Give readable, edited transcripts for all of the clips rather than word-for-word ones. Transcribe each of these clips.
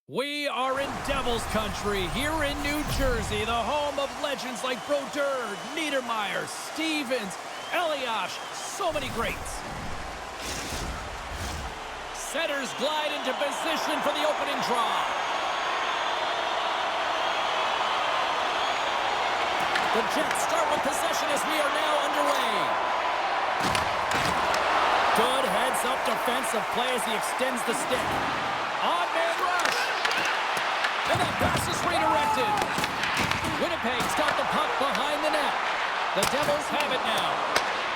We are in Devils country here in New Jersey, the home of legends like Brodeur, Niedermeyer, Stevens, Elias, so many greats. Setters glide into position for the opening draw. The Jets start with possession as we are now underway. Good heads-up defensive play as he extends the stick. On-man rush. And that pass is redirected. Winnipeg's got the puck behind the net. The Devils have it now.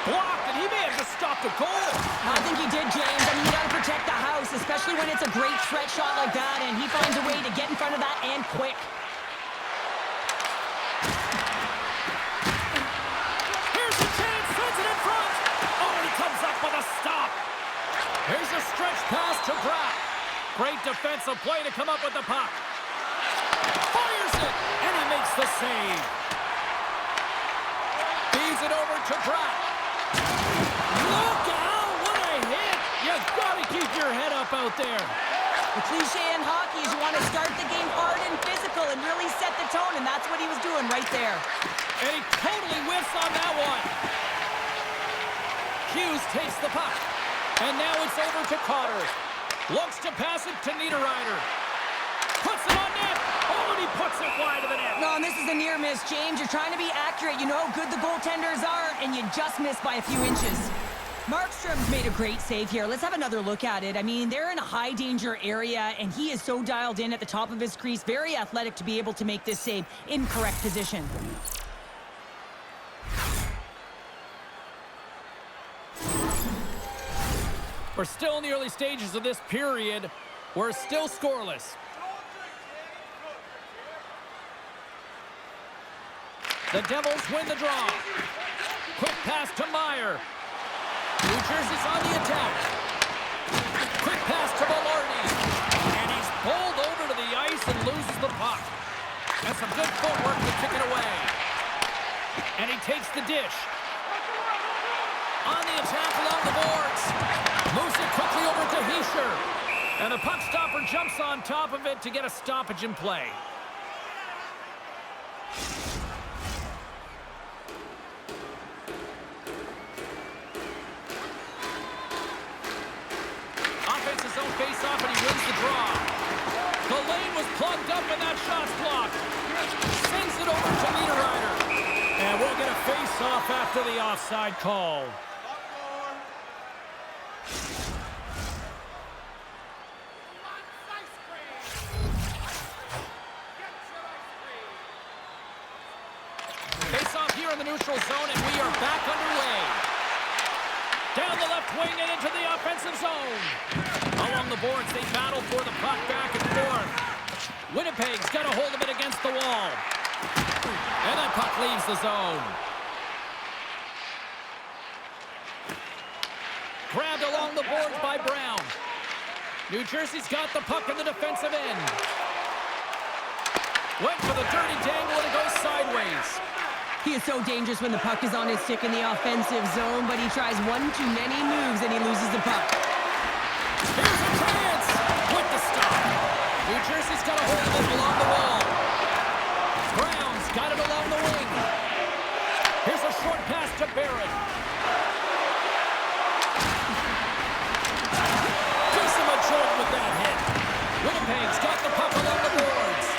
Blocked, and he may have just stopped a goal. I think he did, James. I mean, you got to protect the house, especially when it's a great stretch shot like that, and he finds a way to get in front of that and quick. Here's the chance, sends it in front. Oh, and he comes up with a stop. Here's a stretch pass to Pratt. Great defensive play to come up with the puck. Fires it, and he makes the save. Feeds it over to Pratt. Look out, what a hit. You gotta keep your head up out there. The cliche in hockey is you want to start the game hard and physical and really set the tone, and that's what he was doing right there. And he totally whiffs on that one. Hughes takes the puck. And now it's over to Cotter. Looks to pass it to Niederreiter. Puts it on net. Oh, and he puts it wide of the net. No, and this is a near miss, James. You're trying to be accurate. You know how good the goaltenders are, and you just missed by a few inches. Markstrom's made a great save here. Let's have another look at it. I mean, they're in a high-danger area, and he is so dialed in at the top of his crease. Very athletic to be able to make this save in correct position. We're still in the early stages of this period. We're still scoreless. The Devils win the draw. Quick pass to Meyer. New Jersey's on the attack. Quick pass to Velarde. And he's bowled over to the ice and loses the puck. That's some good footwork to kick it away. And he takes the dish. On the attack along the boards. Moves it quickly over to Hischier. And the puck stopper jumps on top of it to get a stoppage in play. Offense's own face-off, and he wins the draw. The lane was plugged up, and that shot's blocked. Sends it over to Niederreiter. And we'll get a face-off after the offside call. Face-off here in the neutral zone, and we are back underway. Down the left wing and into the offensive zone. Along the boards, they battle for the puck back and forth. Winnipeg's got a hold of it against the wall. And that puck leaves the zone. Grabbed along the boards by Brown. New Jersey's got the puck in the defensive end. Went for the dirty dangle, and it goes sideways. He is so dangerous when the puck is on his stick in the offensive zone, but he tries one too many moves and he loses the puck. Here's a chance with the stop. New Jersey's got a hold of it along the wall. Brown's got it along the wing. Here's a short pass to Barrett. Gives him a jolt with that hit. Winnipeg's got the puck along the boards.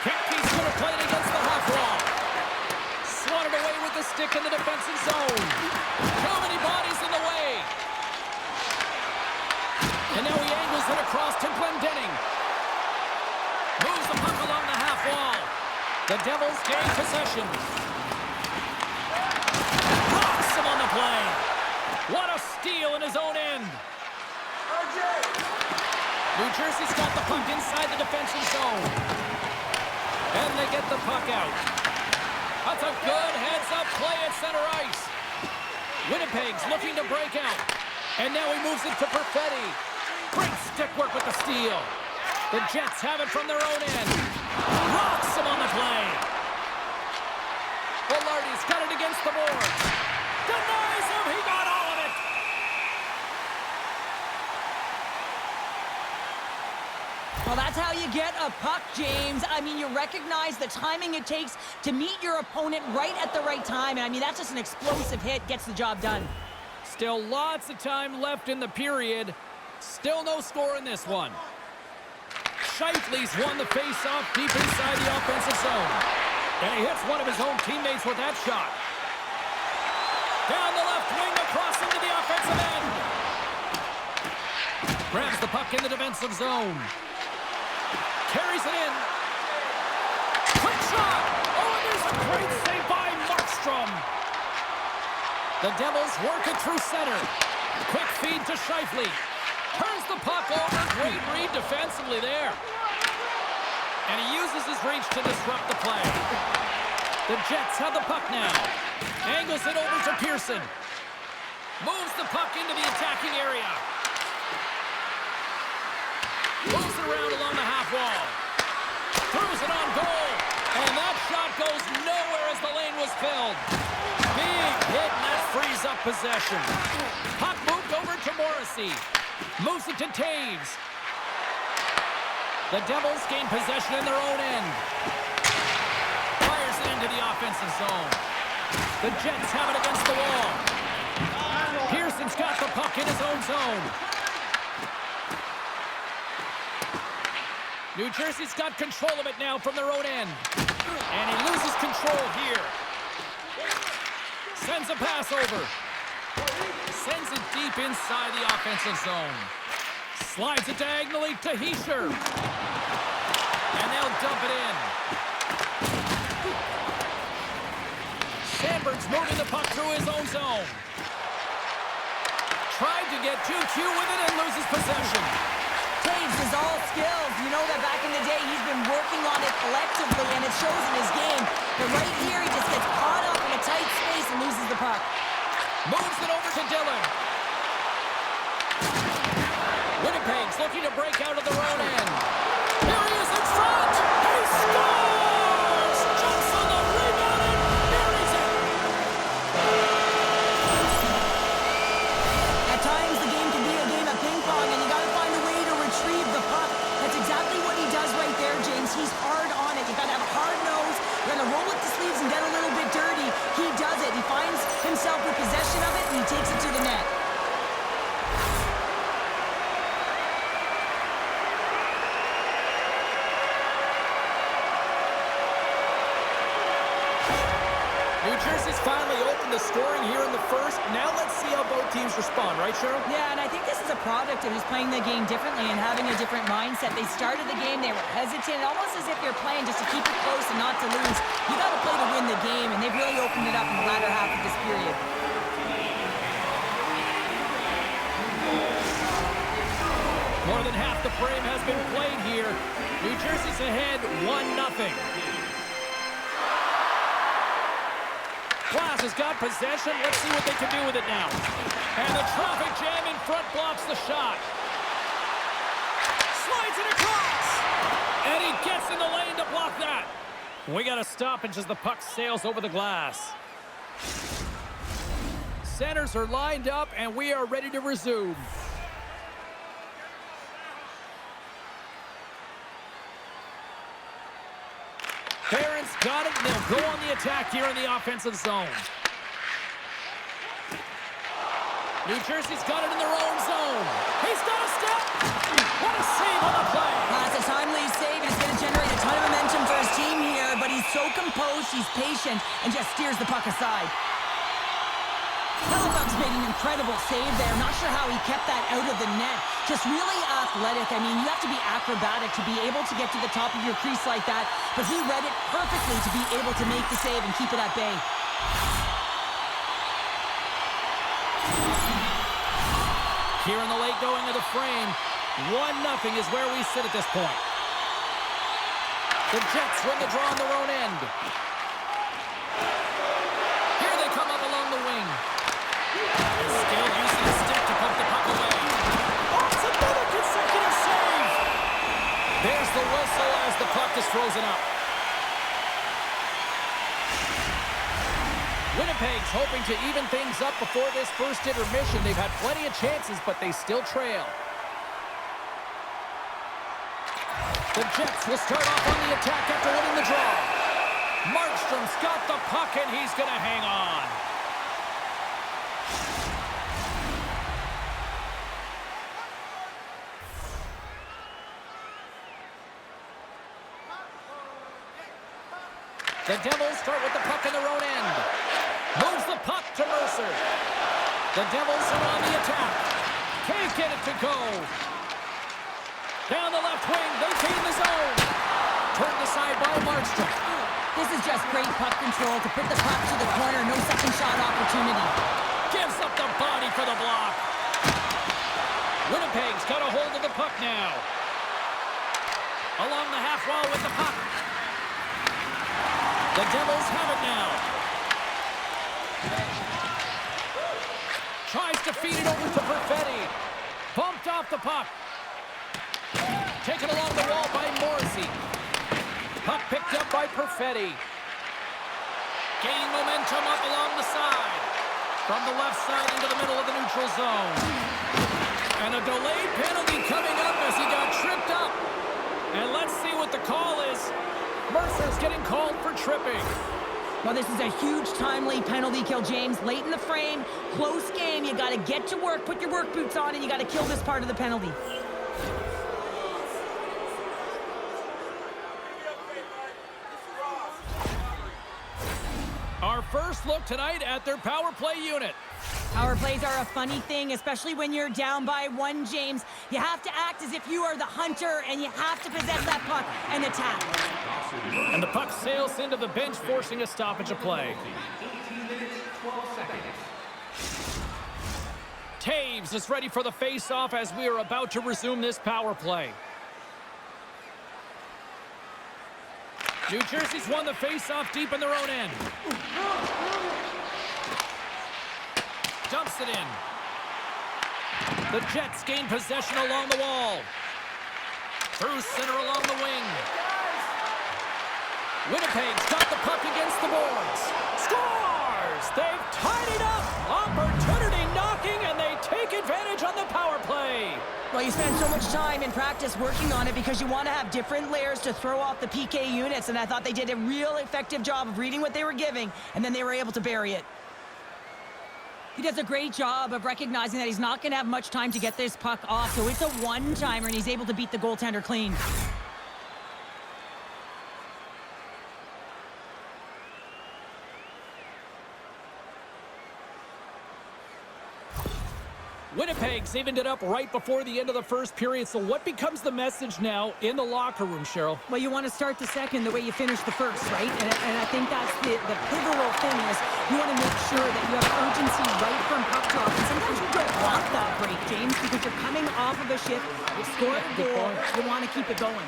Kempke's going to play it against the half wall. Swatted away with the stick in the defensive zone. Too many bodies in the way. And now he angles it across to Glendening. Moves the puck along the half wall. The Devils gain possession. Rocks him on the play. What a steal in his own end. New Jersey's got the puck inside the defensive zone. And they get the puck out. That's a good heads-up play at center ice. Winnipeg's looking to break out. And now he moves it to Perfetti. Great stick work with the steal. The Jets have it from their own end. Rocks him on the play. Velarde's got it against the boards. Denies him. He got all of it. that's how you get a puck, James. I mean, you recognize the timing it takes to meet your opponent right at the right time. And I mean, that's just an explosive hit, gets the job done. Still lots of time left in the period. Still no score in this one. Scheifele's won the face-off deep inside the offensive zone. And he hits one of his own teammates with that shot. Down the left wing, across into the offensive end. Grabs the puck in the defensive zone. Carries it in. Quick shot! Oh, and there's a great save by Markstrom. The Devils work it through center. Quick feed to Scheifele. Turns the puck over. Great read defensively there. And he uses his reach to disrupt the play. The Jets have the puck now. Angles it over to Pearson. Moves the puck into the attacking area. Moves it around along the half wall. Throws it on goal. And that shot goes nowhere as the lane was filled. Big hit, and that frees up possession. Puck moved over to Morrissey. Moves it to Taves. The Devils gain possession in their own end. Fires it into the offensive zone. The Jets have it against the wall. Pearson's got the puck in his own zone. New Jersey's got control of it now from their own end. And he loses control here. Sends a pass over. Sends it deep inside the offensive zone. Slides it diagonally to Hischier. And they'll dump it in. Sandberg's moving the puck through his own zone. Tried to get 2Q with it and loses possession. Taves is all skills. You know that back in the day, he's been working on it collectively, and it shows in his game. But right here, he just gets caught up in a tight space and loses the puck. Moves it over to Dillon. Winnipeg's looking to break out of their own end. Here he is in front. He scores! Jumps on the rebound and buries it. At times, the game can be a game of ping pong, and you got to find a way to retrieve the puck. That's exactly what he does right there, James. He's hard on it. You got to have a hard nose. You got to roll up the sleeves and get a little bit dirty. He does it. He finds himself with possession of it, and he takes it to the net. New Jersey's finally opened the scoring here in the first. Now let's see how both teams respond, right, Cheryl? Yeah, and I think this is a product of just playing the game differently and having a different mindset. They started the game, they were hesitant, almost as if you're playing just to keep it close and not to lose. You got to play to win the game, and they've really opened it up in the latter half of this period. More than half the frame has been played here. New Jersey's ahead 1-0. Glass has got possession. Let's see what they can do with it now. And the traffic jam in front blocks the shot. Slides it across. And he gets in the lane to block that. We got a stoppage as the puck sails over the glass. Centers are lined up, and we are ready to resume. Barron's got it, and they'll go on the attack here in the offensive zone. New Jersey's got it in their own zone. He's got a step. What a save on the play. That's a timely save. It's going to generate a ton of momentum for his team here, but he's so composed, he's patient, and just steers the puck aside. Hellebuyck's made an incredible save there. Not sure how he kept that out of the net. Just really athletic. I mean, you have to be acrobatic to be able to get to the top of your crease like that, but he read it perfectly to be able to make the save and keep it at bay. Here in the late going of the frame, 1-0 is where we sit at this point. The Jets win the draw on their own end. Here they come up along the wing. And still using the stick to pump the puck away. Oh, it's another consecutive save. There's the whistle as the puck is frozen up. Winnipeg's hoping to even things up before this first intermission. They've had plenty of chances, but they still trail. The Jets will start off on the attack after winning the draw. Markstrom's got the puck, and he's going to hang on. The Devils start with the puck in their own end. Moves the puck to Mercer. The Devils are on the attack. Can't get it to go. Down the left wing, they gain the zone. Turned aside by Markstrom. This is just great puck control to put the puck to the corner. No second shot opportunity. Gives up the body for the block. Winnipeg's got a hold of the puck now. Along the half wall with the puck. The Devils have it now. Tries to feed it over to Perfetti. Bumped off the puck. Taken along the wall by Morrissey. Puck picked up by Perfetti. Gain momentum up along the side. From the left side into the middle of the neutral zone. And a delayed penalty coming up as he got tripped up. And let's see what the call is. Mercer's getting called for tripping. Well, this is a huge timely penalty kill, James. Late in the frame, close game. You got to get to work, put your work boots on, and you got to kill this part of the penalty. Our first look tonight at their power play unit. Power plays are a funny thing, especially when you're down by one, James. You have to act as if you are the hunter, and you have to possess that puck and attack. And the puck sails into the bench, forcing a stoppage of play. Taves is ready for the face-off as we are about to resume this power play. New Jersey's won the face-off deep in their own end. Dumps it in. The Jets gain possession along the wall. Through center along the wing. Winnipeg's got the puck against the boards. Scores! They've tied it up. Opportunity knocking, and they take advantage on the power play. Well, you spend so much time in practice working on it because you want to have different layers to throw off the PK units, and I thought they did a real effective job of reading what they were giving, and then they were able to bury it. He does a great job of recognizing that he's not going to have much time to get this puck off, so it's a one-timer, and he's able to beat the goaltender clean. Winnipeg's evened it up right before the end of the first period, so what becomes the message now in the locker room, Cheryl? Well, you want to start the second the way you finished the first, right? And I think that's the pivotal thing is you want to make sure that you have urgency right from puck drop. And sometimes you don't want that break, James, because you're coming off of a shift, you score a goal, you want to keep it going.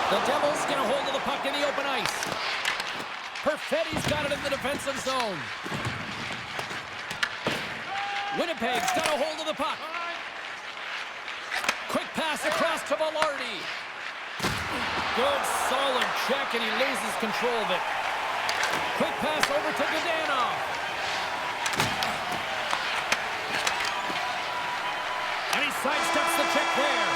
The Devils get a hold of the puck in the open ice. Perfetti's got it in the defensive zone. Winnipeg's got a hold of the puck. Quick pass across to Velarde. Good, solid check, and he loses control of it. Quick pass over to Godanoff. And he sidesteps the check there.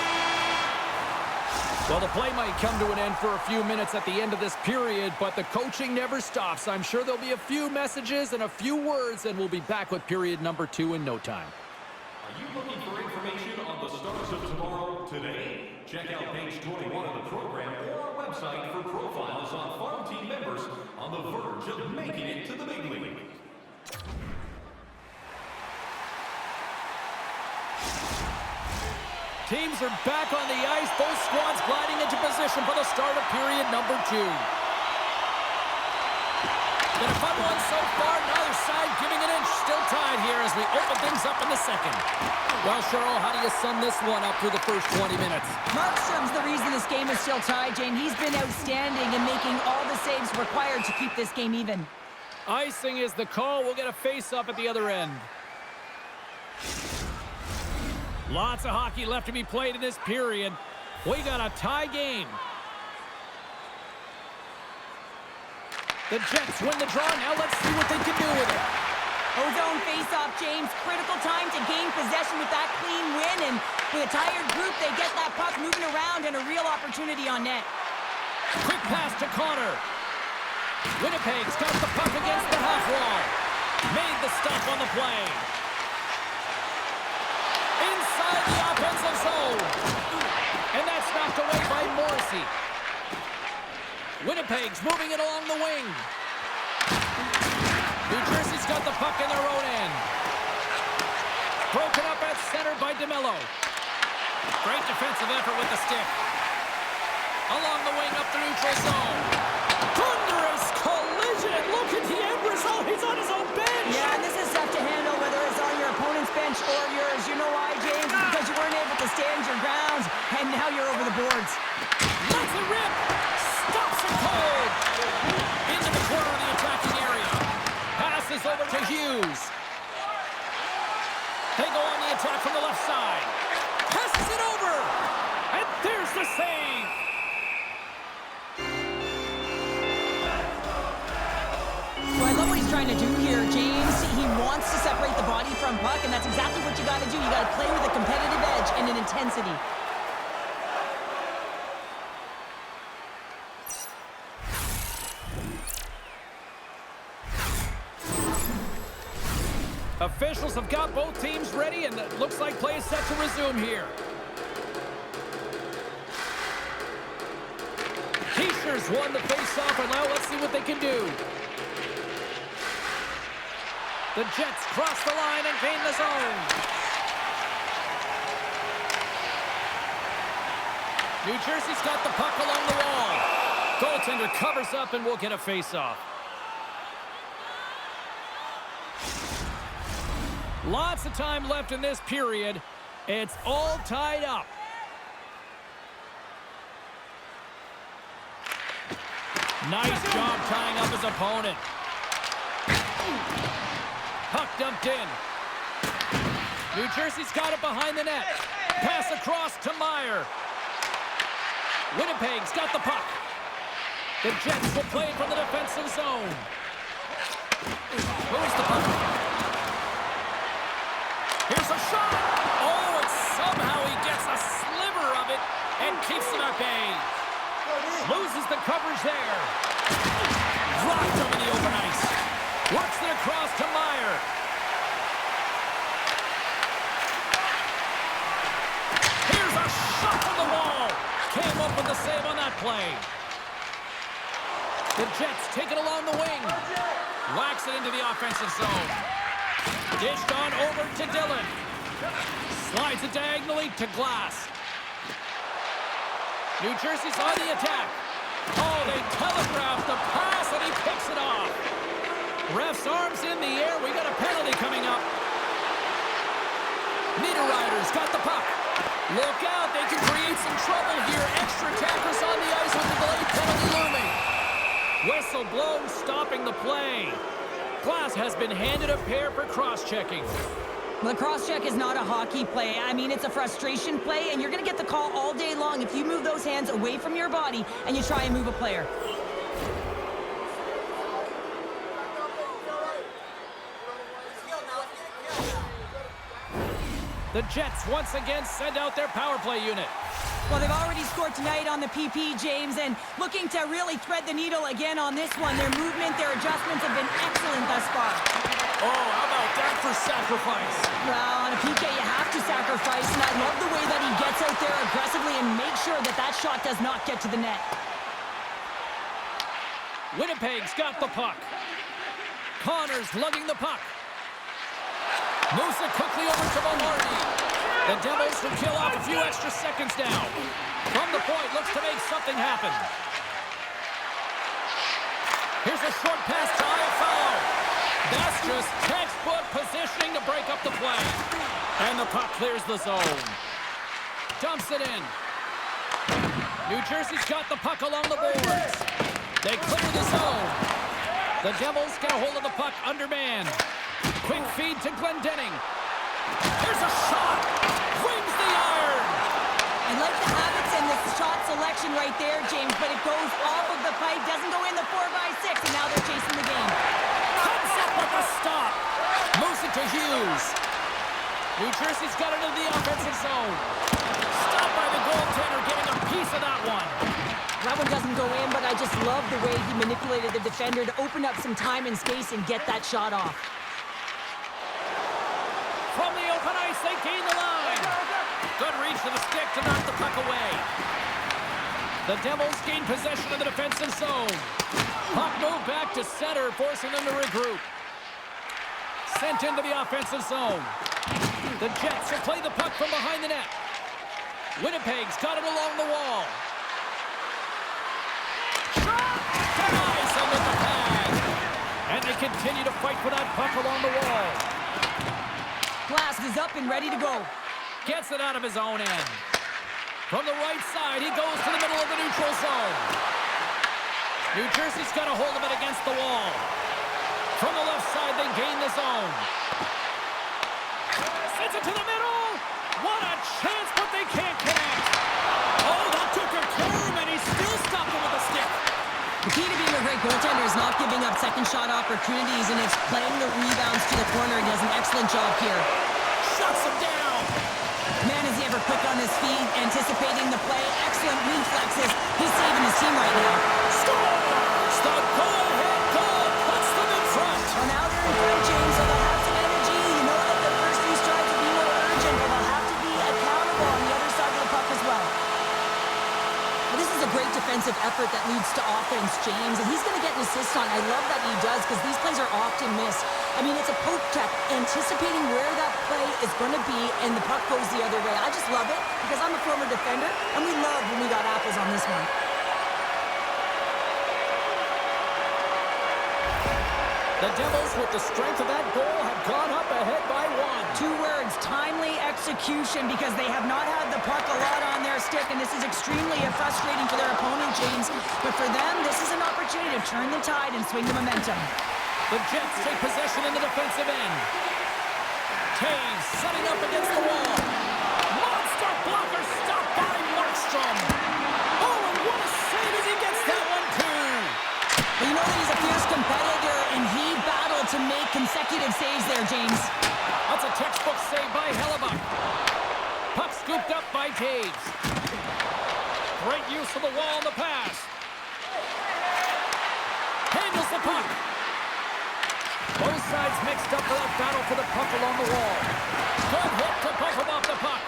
Well, the play might come to an end for a few minutes at the end of this period, but the coaching never stops. I'm sure there'll be a few messages and a few words, and we'll be back with period number 2 in no time. Are you looking for information on the stars of tomorrow today? Check out page 21 of the program or our website for profiles on farm team members on the verge of making it to the big league. Teams are back on the ice. Both squads gliding into position for the start of period number 2. Been a fun one so far. Neither side giving an inch. Still tied here as we open things up in the second. Well, Cheryl, how do you sum this one up through the first 20 minutes? Markstrom's the reason this game is still tied, Jane. He's been outstanding in making all the saves required to keep this game even. Icing is the call. We'll get a face-up at the other end. Lots of hockey left to be played in this period. We got a tie game. The Jets win the draw. Now let's see what they can do with it. Ozone face-off, James. Critical time to gain possession with that clean win, and With a tired group, they get that puck moving around and a real opportunity on net. Quick pass to Connor. Winnipeg's got the puck against the half wall. Made the stop on the play. Inside the offensive zone. And that's knocked away by Morrissey. Winnipeg's moving it along the wing. New Jersey's got the puck in their own end. Broken up at center by DeMello. Great defensive effort with the stick. Along the wing up the neutral zone. Thunderous collision. Look at the end result. He's on his own bench. Yeah, and this is tough to handle whether it's on your opponent's bench or yours. You know why, James? Because you weren't able to stand your ground, and now you're over the boards. Lets it rip. Stops it cold. Into the corner of the attacking area. Passes over to Hughes. They go on the attack from the left side. Passes it over. And there's the save. Well, I love what he's trying to do here, James. He wants to separate the body from puck, and that's exactly what you got to do. You got to play with a competitive edge and an intensity. Officials have got both teams ready, and it looks like play is set to resume here. Heischer's won the face-off, and now let's see what they can do. The Jets cross the line and gain the zone. New Jersey's got the puck along the wall. Goaltender covers up and will get a face-off. Lots of time left in this period. It's all tied up. Nice job tying up his opponent. Puck dumped in. New Jersey's got it behind the net. Pass across to Meyer. Winnipeg's got the puck. The Jets will play from the defensive zone. Moves the puck. Here's a shot. Oh, and somehow he gets a sliver of it and keeps him at bay. Loses the coverage there. Dropped him in the open ice. Works it across to Meyer. Here's a shot from the wall. Came up with the save on that play. The Jets take it along the wing. Whacks it into the offensive zone. Dished on over to Dillon. Slides it diagonally to Glass. New Jersey's on the attack. Oh, they telegraph the pass, and he picks it off. Ref's arms in the air. We got a penalty coming up. Niederreiter's got the puck. Look out, they can create some trouble here. Extra attackers on the ice with the delayed penalty looming. Whistle blown, stopping the play. Glass has been handed a pair for cross-checking. The cross-check is not a hockey play. I mean, it's a frustration play, and you're going to get the call all day long if you move those hands away from your body and you try and move a player. The Jets once again send out their power play unit. Well, they've already scored tonight on the PP, James, and looking to really thread the needle again on this one. Their movement, their adjustments have been excellent thus far. Oh, how about that for sacrifice? Well, on a PK, you have to sacrifice, and I love the way that he gets out there aggressively and makes sure that that shot does not get to the net. Winnipeg's got the puck. Connor's lugging the puck. Moves it quickly over to Velarde. The Devils will kill off a few extra seconds now. From the point, looks to make something happen. Here's a short pass to Iafallo. That's just textbook positioning to break up the play. And the puck clears the zone. Dumps it in. New Jersey's got the puck along the boards. They clear the zone. The Devils get a hold of the puck undermanned. Quick feed to Glendening. Here's a shot. Wings the iron. I like the habits and the shot selection right there, James, but it goes off of the pipe, doesn't go in the 4x6, and now they're chasing the game. Comes up with a stop. Moves it to Hughes. New Jersey's got it into the offensive zone. Stopped by the goaltender, getting a piece of that one. That one doesn't go in, but I just love the way he manipulated the defender to open up some time and space and get that shot off. From the open ice, they gain the line. Good reach to the stick to knock the puck away. The Devils gain possession of the defensive zone. Puck moved back to center, forcing them to regroup. Sent into the offensive zone. The Jets will play the puck from behind the net. Winnipeg's got it along the wall. Shot! Denies him with the pad. And they continue to fight for that puck along the wall. Glass is up and ready to go. Gets it out of his own end. From the right side, he goes to the middle of the neutral zone. New Jersey's got a hold of it against the wall. From the left side, they gain the zone. Sends it to the middle. What a chance, but they can't connect. Oh, that took a curve, and he still stopped it with a stick. The key to being a great goaltender is not giving up second shot opportunities, and it's playing the rebounds to the corner. He does an excellent job here. Shuts him down. Man, is he ever quick on his feet, anticipating the play. Excellent reflexes. He's saving his team right now. Scores! The go-ahead goal puts them in front. Well, now they're in front, James, so they'll have some energy. You know that their first few strides will be more urgent, but they'll have to be accountable on the other side of the puck as well. Well, this is a great defensive effort that leads to offense, James, and he's going to get an assist on. I love that he does because these plays are often missed. I mean, it's a poke check, anticipating where that play is going to be, and the puck goes the other way. I just love it because I'm a former defender, and we love when we got apples on this one. The Devils, with the strength of that goal, have gone up ahead by one. 2 words, timely execution, because they have not had the puck a lot on their stick, and this is extremely frustrating for their opponent, James. But for them, this is an opportunity to turn the tide and swing the momentum. The Jets take possession in the defensive end. Taves setting up against the wall. Monster blocker stopped by Markstrom. Oh, and what a save as he gets that one, too. Well, you know that he's a fierce competitor, and he battled to make consecutive saves there, James. That's a textbook save by Hellebuck. Puck scooped up by Taves. Great use of the wall on the pass. Handles the puck. Both sides mixed up for that battle for the puck along the wall. Good hit to bump him off the puck.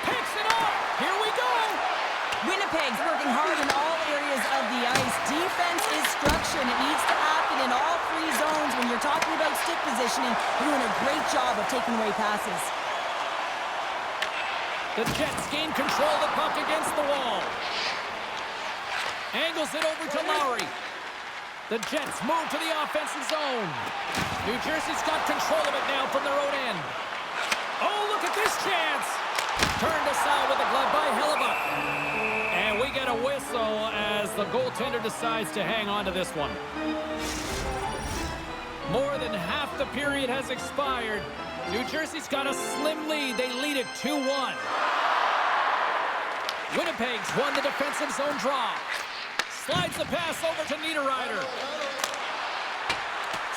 Picks it up. Here we go. Winnipeg's working hard in all areas of the ice. Defense is structure, and it needs to happen in all 3 zones. When you're talking about stick positioning, you're doing a great job of taking away passes. The Jets gain control of the puck against the wall. Angles it over to Lowry. The Jets move to the offensive zone. New Jersey's got control of it now from their own end. Oh, look at this chance. Turned aside with the glove by Hellebuck. And we get a whistle as the goaltender decides to hang on to this one. More than half the period has expired. New Jersey's got a slim lead. They lead it 2-1. Winnipeg's won the defensive zone draw. Slides the pass over to Niederreiter.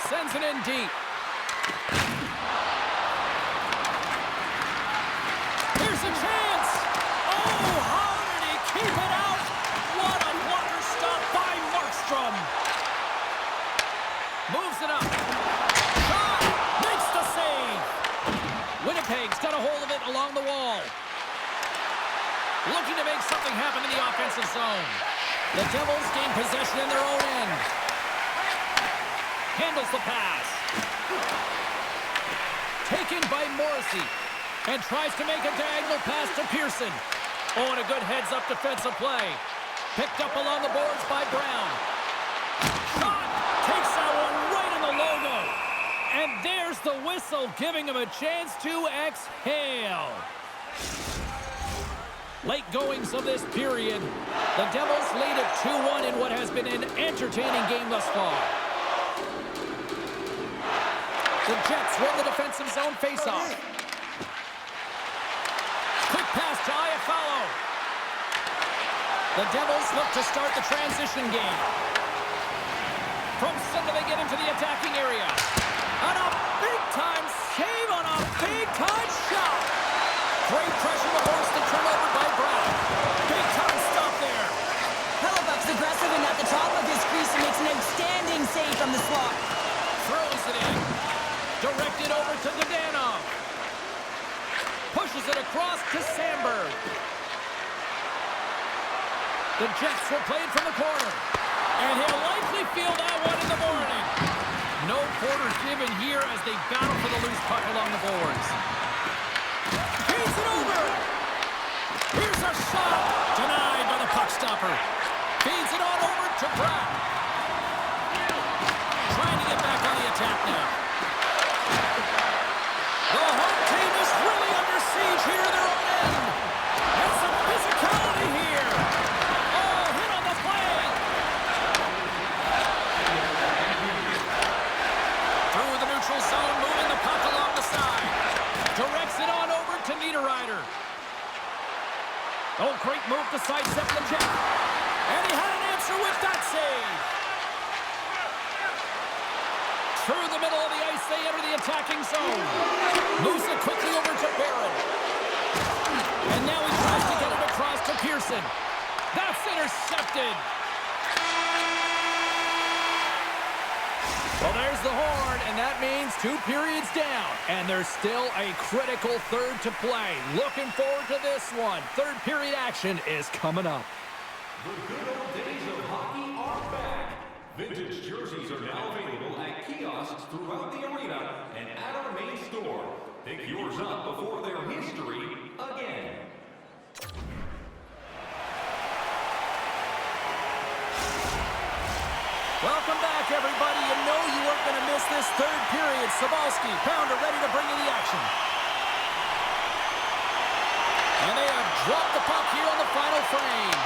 Sends it in deep. Here's a chance. Oh, how did he keep it out? What a blocker stop by Markstrom. Moves it up. Shot. Makes the save. Winnipeg's got a hold of it along the wall. Looking to make something happen in the offensive zone. The Devils gain possession in their own end. Handles the pass. Taken by Morrissey. And tries to make a diagonal pass to Pearson. Oh, and a good heads-up defensive play. Picked up along the boards by Brown. Shot! Takes that one right in the logo. And there's the whistle, giving him a chance to exhale. Late goings of this period. The Devils lead at 2-1 in what has been an entertaining game thus far. The Jets won the defensive zone faceoff. Quick pass to Iafallo. The Devils look to start the transition game. From center they get into the attacking area. And a big-time save the slot. Throws it in. Directed over to Nedanov. Pushes it across to Sandberg. The Jets will play it from the corner. And he'll likely feel that one in the morning. No quarters given here as they battle for the loose puck along the boards. Feeds it over. Here's a shot. Denied by the puck stopper. Feeds it on over to Pratt. Trying to get back on the attack now. The home team is really under siege here in their own end. And some physicality here. Oh, hit on the play. Through the neutral zone, moving the puck along the side. Directs it on over to Niederreiter. Oh, great move to sidestep the Jet. And he had an answer with that save. Through the middle of the ice, they enter the attacking zone. Moves it quickly over to Barron. And now he tries to get it across to Pearson. That's intercepted. Well, there's the horn, and that means 2 periods down. And there's still a critical third to play. Looking forward to this one. Third period action is coming up. The good old days of hockey are back. Vintage jerseys are now available at kiosks throughout the arena and at our main store. Pick yours up before their history again. Welcome back, everybody. You know you weren't going to miss this third period. Sabalski, Pounder ready to bring in the action. And they have dropped the puck here on the final frame.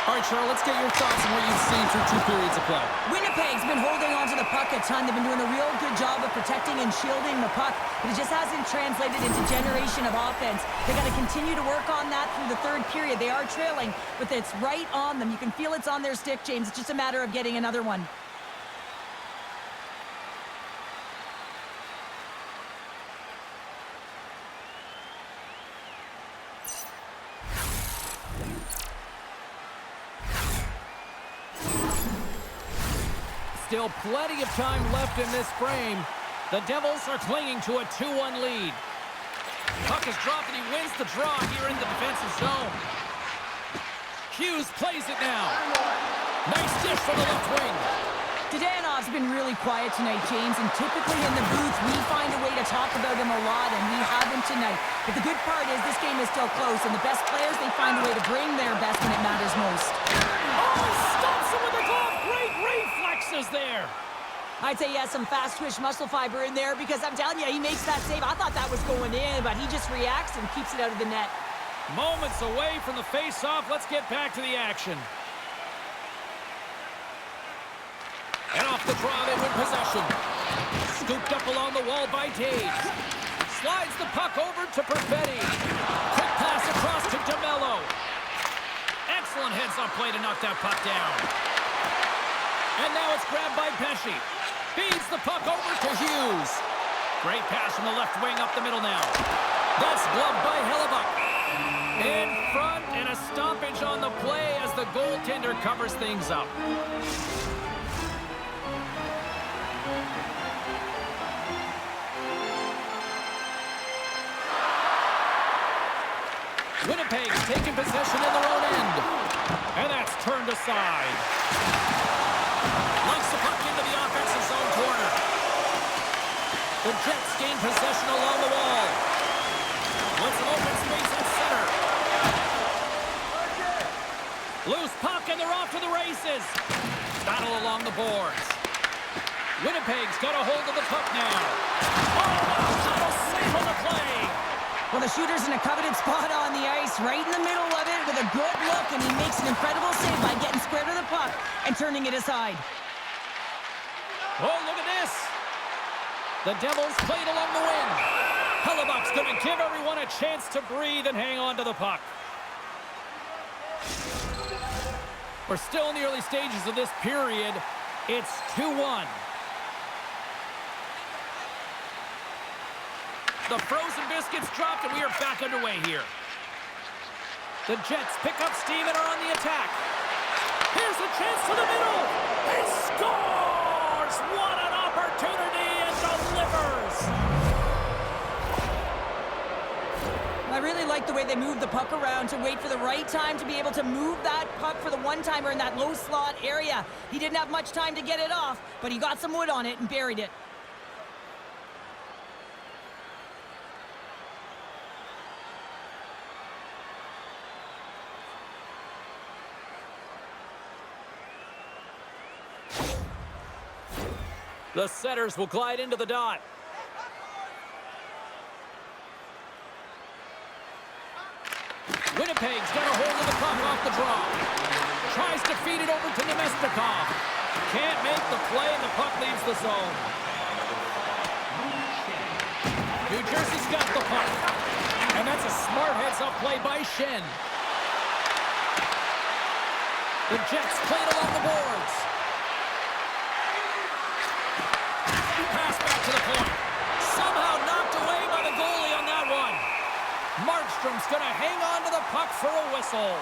All right, Charles, let's get your thoughts on what you've seen through 2 periods of play. Winnipeg's been holding on to the puck a ton. They've been doing a real good job of protecting and shielding the puck, but it just hasn't translated into generation of offense. They got to continue to work on that through the third period. They are trailing, but it's right on them. You can feel it's on their stick, James. It's just a matter of getting another one. Still plenty of time left in this frame. The Devils are clinging to a 2-1 lead. Puck is dropped and he wins the draw here in the defensive zone. Hughes plays it now. Nice dish from the left wing. Nedanov's been really quiet tonight, James, and typically in the booth we find a way to talk about him a lot, and we haven't tonight. But the good part is this game is still close, and the best players, they find a way to bring their best when it matters most. Oh, he stops him with the glove. Great reflexes there. I'd say he has some fast-twitch muscle fiber in there because I'm telling you, he makes that save. I thought that was going in, but he just reacts and keeps it out of the net. Moments away from the face-off. Let's get back to the action. And off the draw, they win possession. Scooped up along the wall by Taves. Slides the puck over to Perfetti. Quick pass across to DeMello. Excellent heads-up play to knock that puck down. And now it's grabbed by Pesci. Feeds the puck over to Hughes. Great pass from the left wing up the middle now. That's gloved by Hellebuck. In front, and a stoppage on the play as the goaltender covers things up. Winnipeg's taking possession in their own end. And that's turned aside. Lunks the puck into the offensive zone corner. The Jets gain possession along the wall. With some open space at center. Loose puck, and they're off to the races. Battle along the boards. Winnipeg's got a hold of the puck now. Oh, that'll save on the play. Well, the shooter's in a coveted spot on the ice, right in the middle of it with a good look, and he makes an incredible save by getting square to the puck and turning it aside. Oh, look at this. The Devils played along the wing. Hellebuck's going to give everyone a chance to breathe and hang on to the puck. We're still in the early stages of this period. It's 2-1. The frozen biscuits dropped, and we are back underway here. The Jets pick up steam and are on the attack. Here's a chance to the middle. They score! scores! What an opportunity, and delivers! I really like the way they moved the puck around to wait for the right time to be able to move that puck for the one-timer in that low slot area. He didn't have much time to get it off, but he got some wood on it and buried it. The setters will glide into the dot. Winnipeg's got a hold of the puck off the draw. Tries to feed it over to Nemestikov. Can't make the play, and the puck leaves the zone. New Jersey's got the puck. And that's a smart heads-up play by Shen. The Jets played along the boards. Pass back to the point. Somehow knocked away by the goalie on that one. Markstrom's going to hang on to the puck for a whistle.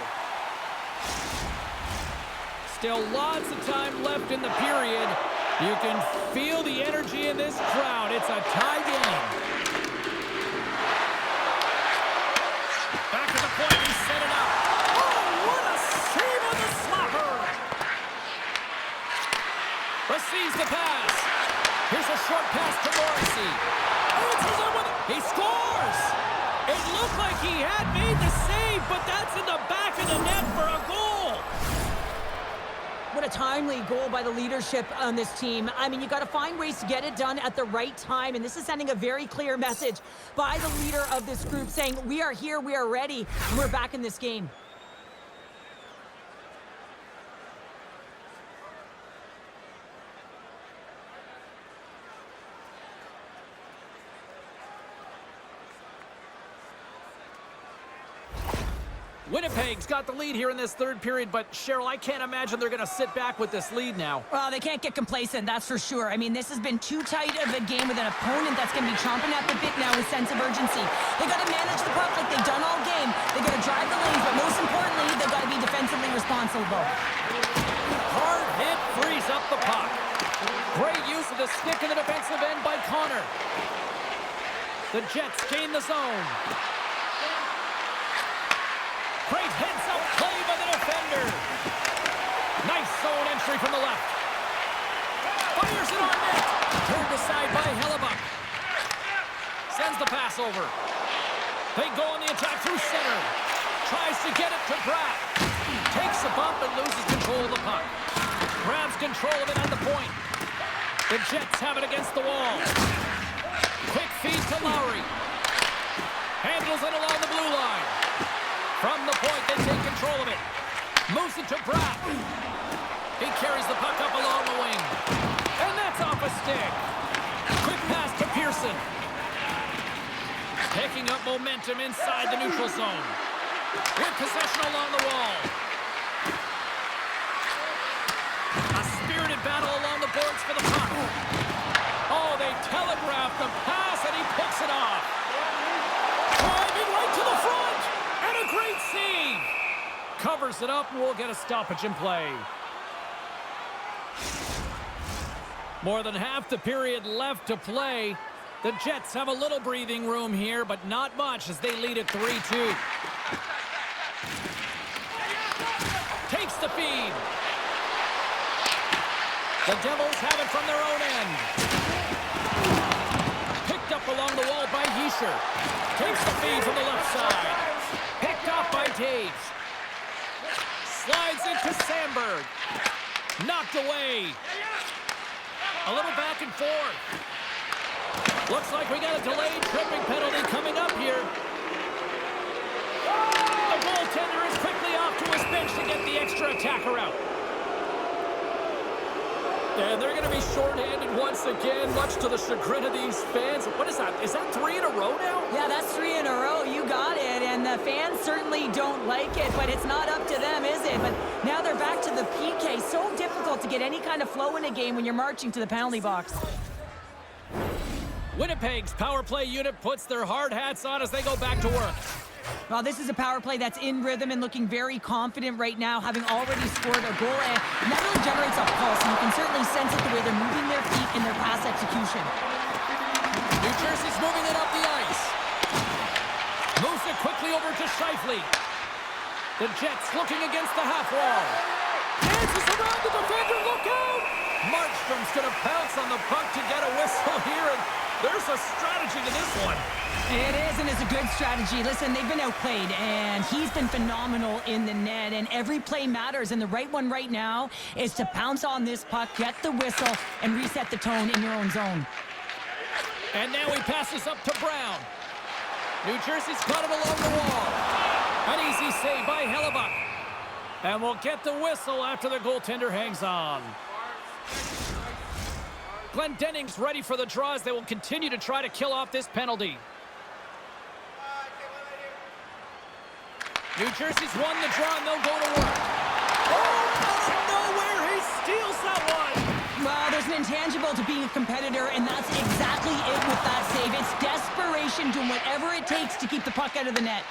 Still lots of time left in the period. You can feel the energy in this crowd. It's a tie game. Back to the point, he set it up. Oh, what a save on the slapper! Receives the pass. Here's a short pass to Morrissey. He scores! It looked like he had made the save, but that's in the back of the net for a goal. What a timely goal by the leadership on this team. I mean, you got to find ways to get it done at the right time, and this is sending a very clear message by the leader of this group saying, we are here, we are ready, and we're back in this game. Winnipeg's got the lead here in this third period, but Cheryl, I can't imagine they're going to sit back with this lead now. Well, they can't get complacent, that's for sure. I mean, this has been too tight of a game with an opponent that's going to be chomping at the bit now with sense of urgency. They got to manage the puck like they've done all game. They got to drive the lanes, but most importantly, they've got to be defensively responsible. Hard hit frees up the puck. Great use of the stick in the defensive end by Connor. The Jets gain the zone. Great heads-up play by the defender. Nice zone entry from the left. Fires it on net. Turned aside by Hellebuck. Sends the pass over. They go on the attack through center. Tries to get it to Pratt. Takes a bump and loses control of the puck. Grabs control of it at the point. The Jets have it against the wall. Quick feed to Lowry. Handles it along the blue line. From the point, they take control of it. Moves it to Pratt. He carries the puck up along the wing. And that's off a stick. Quick pass to Pearson. Picking up momentum inside the neutral zone. With possession along the wall. A spirited battle along the boards for the puck. Oh, they telegraph the pass, and he picks it off. Driving right to the front. And a great save. Covers it up, and we'll get a stoppage in play. More than half the period left to play. The Jets have a little breathing room here, but not much as they lead at 3-2. Takes the feed. The Devils have it from their own end. Picked up along the wall by Hischier. Takes the feed from the left side. Picked off by Taves. Slides it to Sandberg. Knocked away. A little back and forth. Looks like we got a delayed tripping penalty coming up here. The goaltender is quickly off to his bench to get the extra attacker out. And they're going to be shorthanded once again, much to the chagrin of these fans. What is that? Is that 3 in a row now? Yeah, that's 3 in a row. You got it. And the fans certainly don't like it, but it's not up to them, is it? But now they're back to the PK. So difficult to get any kind of flow in a game when you're marching to the penalty box. Winnipeg's power play unit puts their hard hats on as they go back to work. Well, this is a power play that's in rhythm and looking very confident right now, having already scored a goal, and that really generates a pulse, and you can certainly sense it the way they're moving their feet in their pass execution. New Jersey's moving it up the ice. Moves it quickly over to Scheifele. The Jets looking against the half wall. Dances around the defender, look out! Markstrom's going to pounce on the puck to get a whistle here, and there's a strategy to this one. It is, and it's a good strategy. Listen, they've been outplayed, and he's been phenomenal in the net, and every play matters, and the right one right now is to pounce on this puck, get the whistle, and reset the tone in your own zone. And now he passes up to Brown. New Jersey's got it along the wall. An easy save by Hellebuck. And we'll get the whistle after the goaltender hangs on. Glendenning's ready for the draw as they will continue to try to kill off this penalty. New Jersey's won the draw and they'll go to work. Oh, out of nowhere, he steals that one. Well, there's an intangible to being a competitor, and that's exactly it with that save. It's desperation, doing whatever it takes to keep the puck out of the net.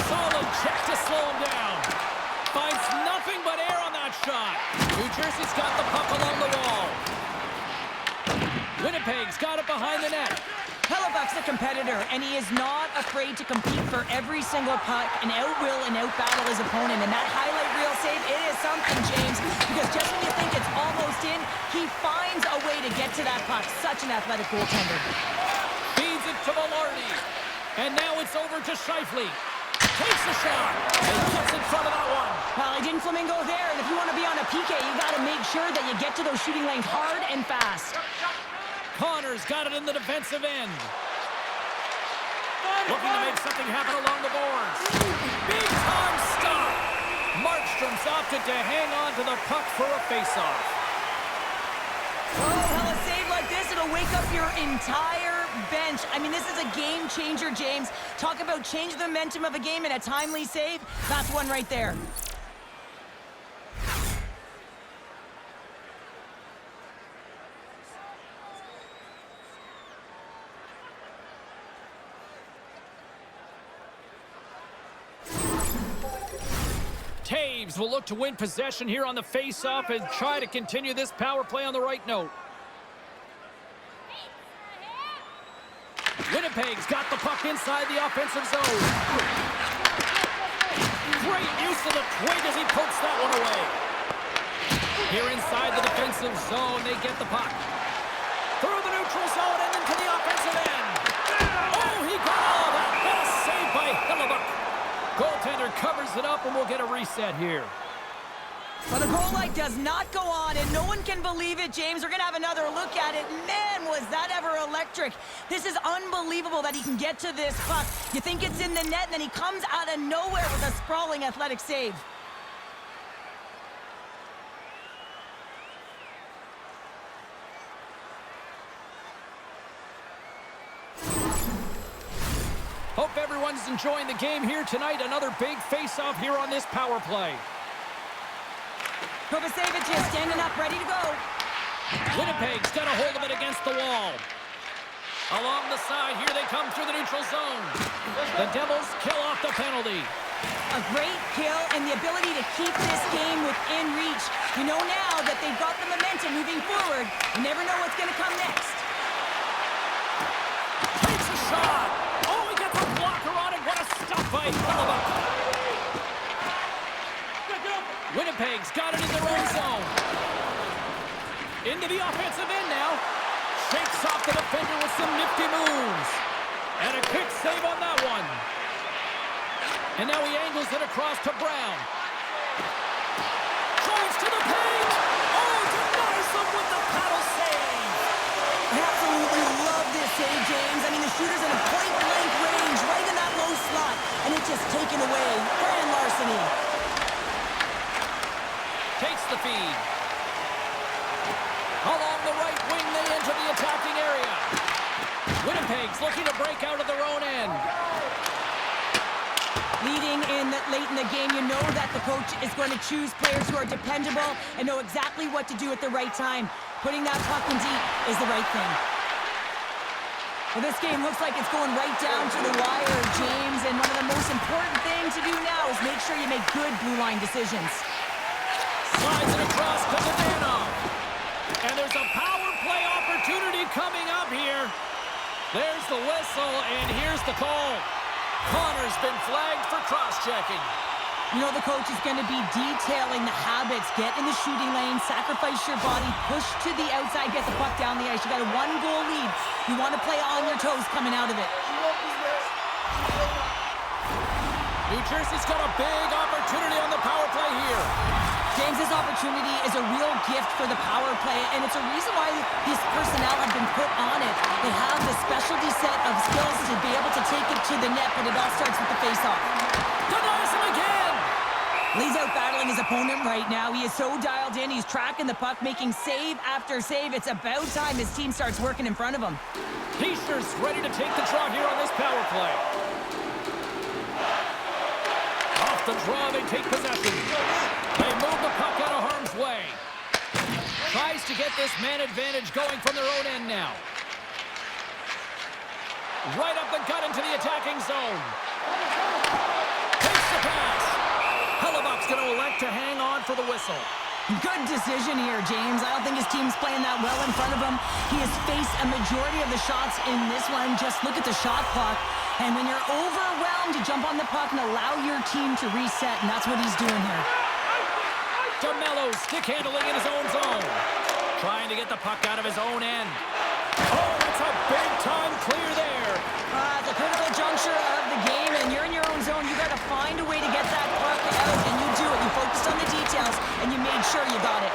Solid check to slow him down. Finds nothing but air on that shot. New Jersey's got the puck along the wall. Winnipeg's got it behind the net. Hellebuck's a competitor, and he is not afraid to compete for every single puck and out-will and out-battle his opponent. And that highlight reel save, it is something, James, because just when you think it's almost in, he finds a way to get to that puck. Such an athletic goaltender. Feeds it to Velarde. And now it's over to Scheifele. Takes the shot and gets in front of that one. Well, he didn't flamingo there, and if you want to be on a PK, you got to make sure that you get to those shooting lanes hard and fast. Connor's got it in the defensive end. Looking to make something happen along the boards. Big time stop. Markstrom's opted to hang on to the puck for a faceoff. Oh, well, a save like this, it'll wake up your entire bench. I mean, this is a game changer, James. Talk about change the momentum of a game and a timely save. That's one right there. Taves will look to win possession here on the face-off and try to continue this power play on the right note. Winnipeg's got the puck inside the offensive zone. Great use of the twig as he pokes that one away. Here inside the defensive zone, they get the puck. Through the neutral zone and into the offensive end. Oh, he got all that. What a save by Hellebuck. Goaltender covers it up, and we'll get a reset here. Well, the goal light does not go on, and no one can believe it, James. We're going to have another look at it. Man, was that ever electric. This is unbelievable that he can get to this puck. You think it's in the net, and then he comes out of nowhere with a sprawling athletic save. Hope everyone's enjoying the game here tonight. Another big face-off here on this power play. Kovacevic is standing up, ready to go. Winnipeg's got a hold of it against the wall. Along the side, here they come through the neutral zone. The Devils kill off the penalty. A great kill and the ability to keep this game within reach. You know now that they've got the momentum moving forward. You never know what's going to come next. Takes a shot. Oh, he gets a blocker on it. What a stop by Hellebuck. Winnipeg's got it in their own zone. Into the offensive end now. Shakes off the defender with some nifty moves. And a quick save on that one. And now he angles it across to Brown. Drives to the paint. Oh, denies them with the paddle save. I absolutely love this save, James. I mean, the shooter's in a point-blank range, right in that low slot, and it's just taken away. Grand larceny. Takes the feed. Along the right wing, they enter the attacking area. Winnipeg's looking to break out of their own end. Leading in late in the game, you know that the coach is going to choose players who are dependable and know exactly what to do at the right time. Putting that puck in deep is the right thing. Well, this game looks like it's going right down to the wire, James, and one of the most important things to do now is make sure you make good blue line decisions. Slides it across to Newark. And there's a power play opportunity coming up here. There's the whistle, and here's the call. Connor's been flagged for cross-checking. You know the coach is going to be detailing the habits. Get in the shooting lane, sacrifice your body, push to the outside, get the puck down the ice. You got a 1-goal lead. You want to play on your toes coming out of it. New Jersey's got a big opportunity on the power play here. James, this opportunity is a real gift for the power play, and it's a reason why these personnel have been put on it. They have the specialty set of skills to be able to take it to the net, but it all starts with the face-off. Denies him again! Lee's out battling his opponent right now. He is so dialed in. He's tracking the puck, making save after save. It's about time his team starts working in front of him. Heischer's ready to take the draw here on this power play. Off the draw, they take possession. They move the puck out of harm's way. Tries to get this man advantage going from their own end now. Right up the gut into the attacking zone. Takes the pass. Hellebuck's going to elect to hang on for the whistle. Good decision here, James. I don't think his team's playing that well in front of him. He has faced a majority of the shots in this one. Just look at the shot clock. And when you're overwhelmed, you jump on the puck and allow your team to reset, and that's what he's doing here. DeMello stick handling in his own zone. Trying to get the puck out of his own end. Oh, that's a big-time clear there. It's a critical juncture of the game, and you're in your own zone. You got to find a way to get that puck out, and you do it. You focused on the details, and you made sure you got it.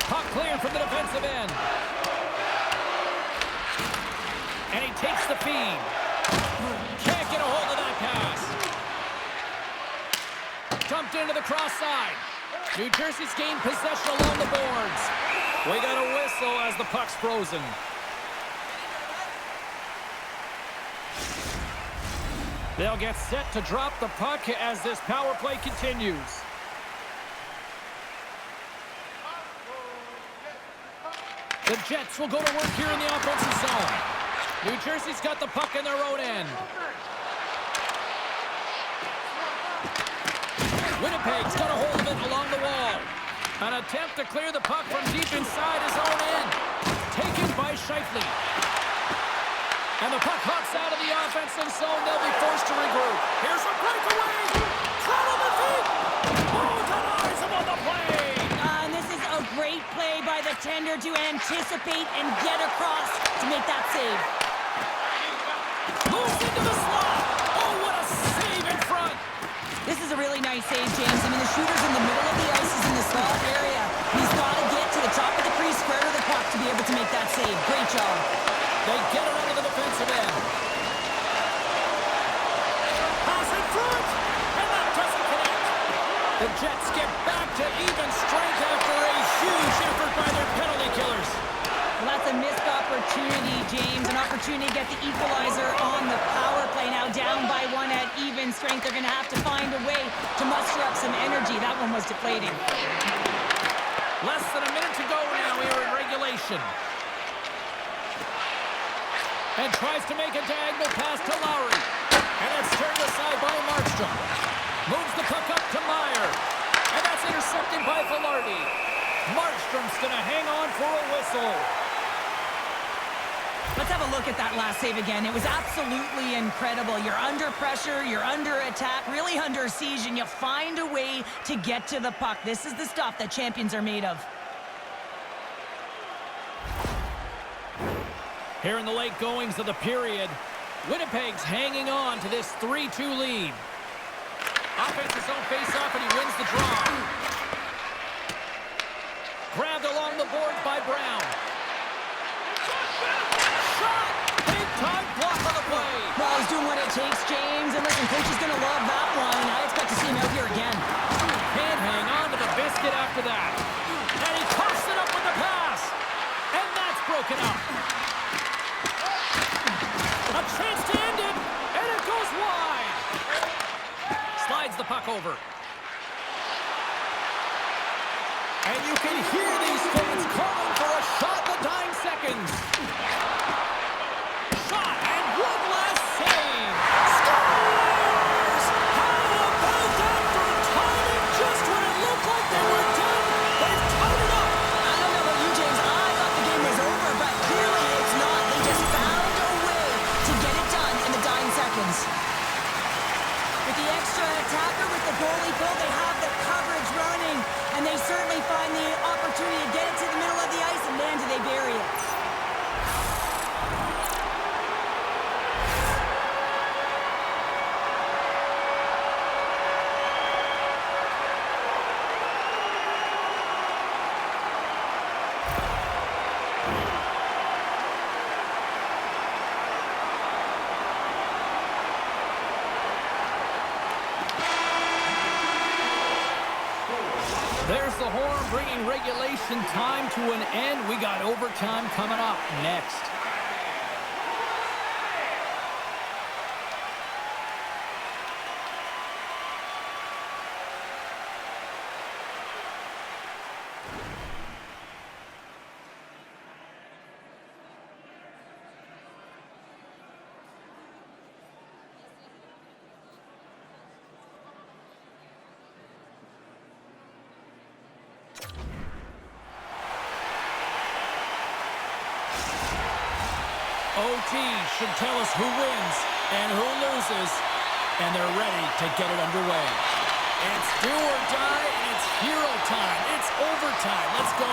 Puck cleared from the defensive end. And he takes the feed. Can't get a hold of that pass. Dumped into the cross side. New Jersey's gained possession along the boards. We got a whistle as the puck's frozen. They'll get set to drop the puck as this power play continues. The Jets will go to work here in the offensive zone. New Jersey's got the puck in their own end. Winnipeg's got a hold of it along the wall. An attempt to clear the puck from deep inside his own end. Taken by Scheifele. And the puck hops out of the offensive zone. They'll be forced to regroup. Here's a breakaway. Caught on the feet. Oh, denies him on the play. And this is a great play by the tender to anticipate and get across to make that save. Moves into the slot. Oh, what a save in front. This is a really nice save, James. I mean, the shooter's in the middle of the ice. He's in the slot area. He's got to get to the top of the crease, square to the puck to be able to make that save. Great job. They get it out of the defensive end. Pass in front, and that doesn't connect. The Jets get back to even strength after a huge effort by their penalty killers. Well, that's a missed opportunity, James. An opportunity to get the equalizer on the power play. Now down by one at even strength. They're going to have to find a way to muster up some energy. That one was deflating. Less than a minute to go now here in regulation. And tries to make a diagonal pass to Lowry. And it's turned aside by Markstrom. Moves the puck up to Meyer. And that's intercepted by Velarde. Markstrom's going to hang on for a whistle. Let's have a look at that last save again. It was absolutely incredible. You're under pressure, you're under attack, really under siege, and you find a way to get to the puck. This is the stuff that champions are made of. Here in the late goings of the period, Winnipeg's hanging on to this 3-2 lead. Offensive zone face-off, and he wins the draw. Grabbed along the boards by Brown. Shot! Big-time block on the play. Well, he's doing what it takes, James. And listen, coach is going to love that one. I expect to see him out here again. Can't hang on to the biscuit after that. And he coughs it up with the pass. And that's broken up. A chance to end it, and it goes wide. Slides the puck over. And you can hear these fans calling for a shot in the dying seconds. Shot, and one last save. Scores! How about that for timing just when it looked like they were done? They've tied it up. I don't know about you, James, the horn, bringing regulation time to an end. We got overtime coming up next. OT should tell us who wins and who loses, and they're ready to get it underway. It's do or die, and it's hero time. It's overtime. Let's go.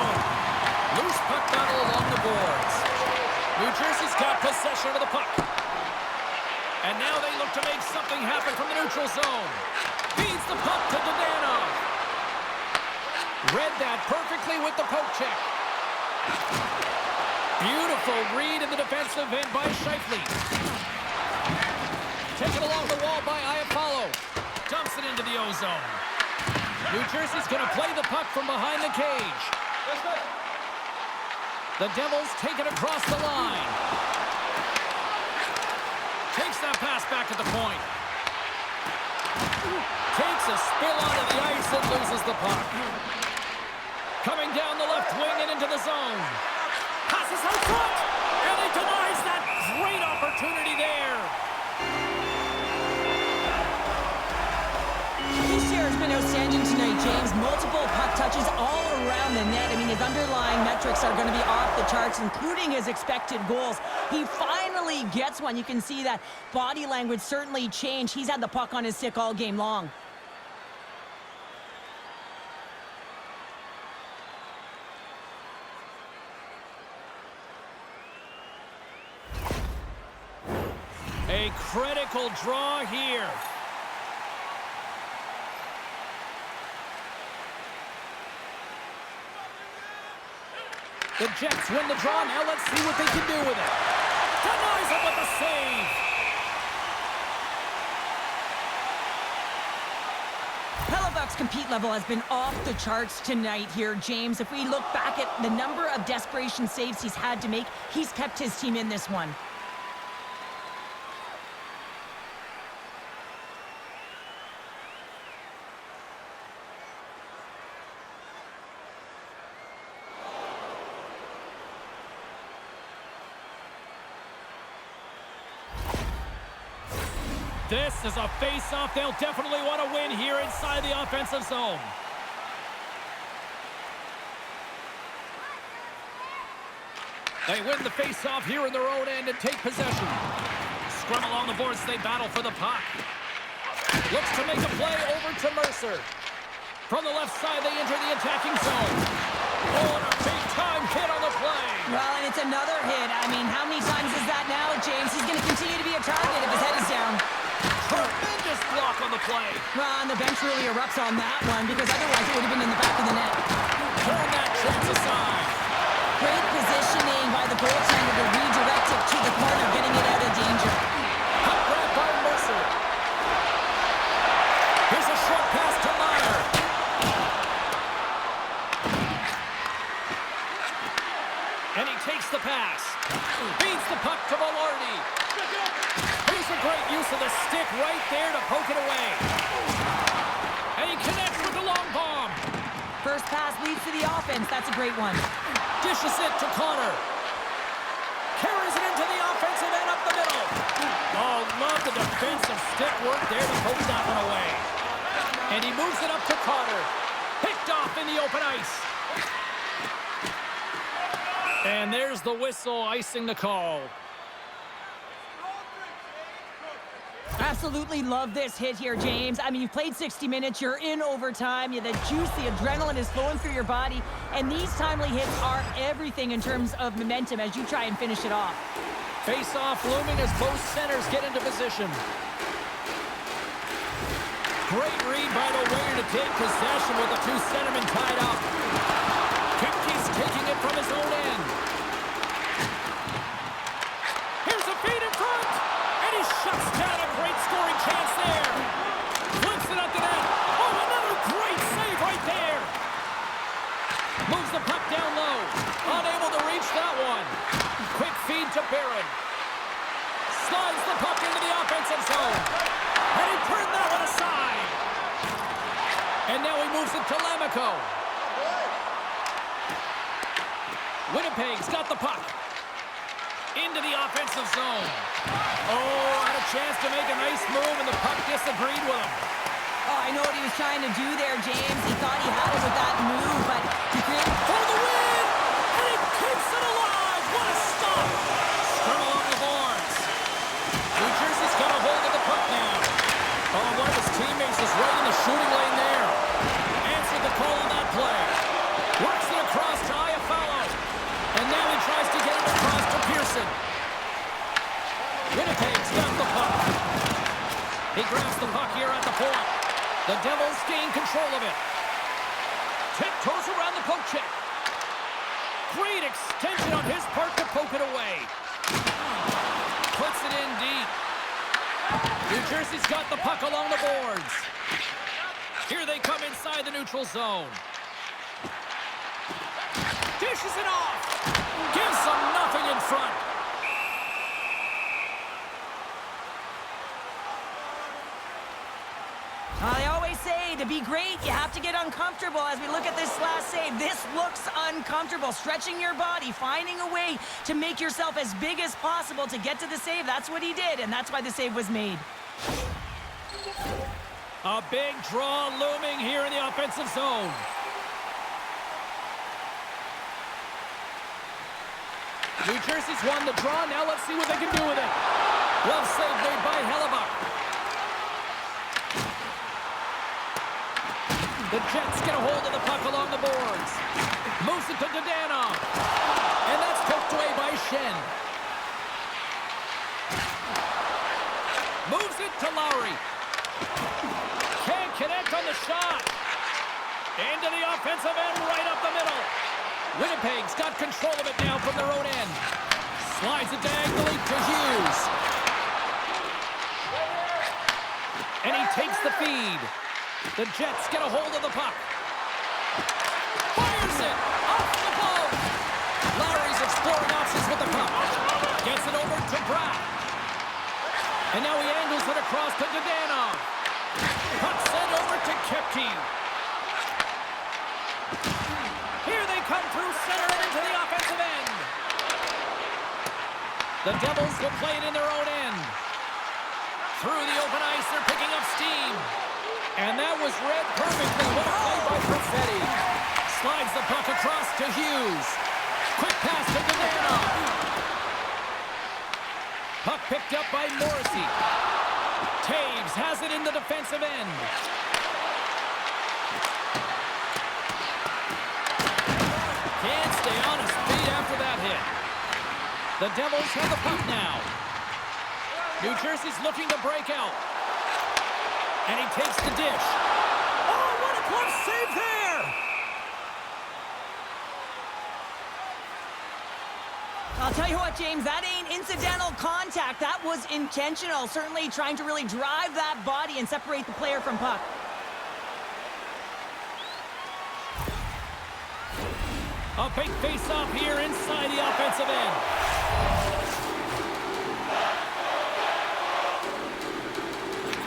Loose puck battle along the boards. New Jersey's got possession of the puck. And now they look to make something happen from the neutral zone. Feeds the puck to Dananov. Read that perfectly with the poke check. Beautiful read in the defensive end by Scheifele. Taken along the wall by Iafallo. Dumps it into the O-zone. New Jersey's going to play the puck from behind the cage. The Devils take it across the line. Takes that pass back at the point. Takes a spill onto the ice and loses the puck. Coming down the left wing and into the zone. Passes out front, and he denies that great opportunity there. This year has been outstanding tonight, James. Multiple puck touches all around the net. I mean, his underlying metrics are going to be off the charts, including his expected goals. He finally gets one. You can see that body language certainly changed. He's had the puck on his stick all game long. A critical draw here. The Jets win the draw. Now let's see what they can do with it. Denies it with the save. Hellebuyck's compete level has been off the charts tonight here, James. If we look back at the number of desperation saves he's had to make, he's kept his team in this one. This is a face-off they'll definitely want to win here inside the offensive zone. They win the face-off here in their own end and take possession. Scrum along the boards, they battle for the puck. Looks to make a play over to Mercer. From the left side, they enter the attacking zone. Oh, and a big-time hit on the play. Well, and it's another hit. I mean, how many times is that now, James? He's going to continue to be a target if his head is down. Tremendous block on the play. Well, and the bench really erupts on that one because otherwise it would have been in the back of the net. Turn that chance aside. Great positioning by the goaltender to redirect it to the corner, getting it out of danger. Puck grab by Mercer. Here's a short pass to Meyer. And he takes the pass. Feeds the puck to Velarde. Here's a great use of the stick right there to poke it away. And he connects with the long bomb. First pass leads to the offense. That's a great one. Dishes it to Connor. Carries it into the offensive end up the middle. Oh, love the defensive stick work there to poke that one away. And he moves it up to Connor. Picked off in the open ice. And there's the whistle icing the call. Absolutely love this hit here, James. I mean, you've played 60 minutes, you're in overtime, the juice, the adrenaline is flowing through your body, and these timely hits are everything in terms of momentum as you try and finish it off. Face-off looming as both centers get into position. Great read by the winger to take possession with the two centermen tied up. Kipke's taking it from his own end. Here's a feed in front, and he shuts down a great scoring chance there. Flips it up the net. Oh, another great save right there. Demko. Winnipeg's got the puck. Into the offensive zone. Oh, had a chance to make a nice move, and the puck disagreed with him. Oh, I know what he was trying to do there, James. He thought he had it with that move, but he couldn't. For the win! And he keeps it alive! What a stop! Scrum along the boards. New Jersey's got a hold of the puck now. Oh, one of his teammates is right in the shooting lane there. Answered the call on that play. Works it across to Iafallo. And now he tries to get it across to Pearson. Winnipeg's got the puck. He grabs the puck here at the point. The Devils gain control of it. Tiptoes around the poke check. Great extension on his part to poke it away. Puts it in deep. New Jersey's got the puck along the boards. Here they come inside the neutral zone. Dishes it off. Gives them nothing in front. They always say to be great, you have to get uncomfortable. As we look at this last save, this looks uncomfortable. Stretching your body, finding a way to make yourself as big as possible to get to the save. That's what he did, and that's why the save was made. A big draw looming here in the offensive zone. New Jersey's won the draw. Now let's see what they can do with it. Glove save made by Hellebuck. The Jets get a hold of the puck along the boards. Moves it to Dadonov. And that's poked away by Shen. Moves it to Lowry. Can't connect on the shot. Into the offensive end, right up the middle. Winnipeg's got control of it now from their own end. Slides it diagonally to Hughes. And he takes the feed. The Jets get a hold of the puck. Fires it off the post. Lowry's exploring options with the puck. Gets it over to Bratt. And now he angles it across to Dadonov. Puck sent over to Kepke. Here they come through center and into the offensive end. The Devils will play it in their own end. Through the open ice, they're picking up steam. And that was read perfectly. What a play by Perfetti. Slides the puck across to Hughes. Quick pass to Dadonov. Puck picked up by Morrissey. Taves has it in the defensive end. Can't stay on his feet after that hit. The Devils have the puck now. New Jersey's looking to break out. And he takes the dish. Oh, what a glove save there! I'll tell you what, James, that ain't incidental contact. That was intentional. Certainly trying to really drive that body and separate the player from puck. A big face-off here inside the offensive end.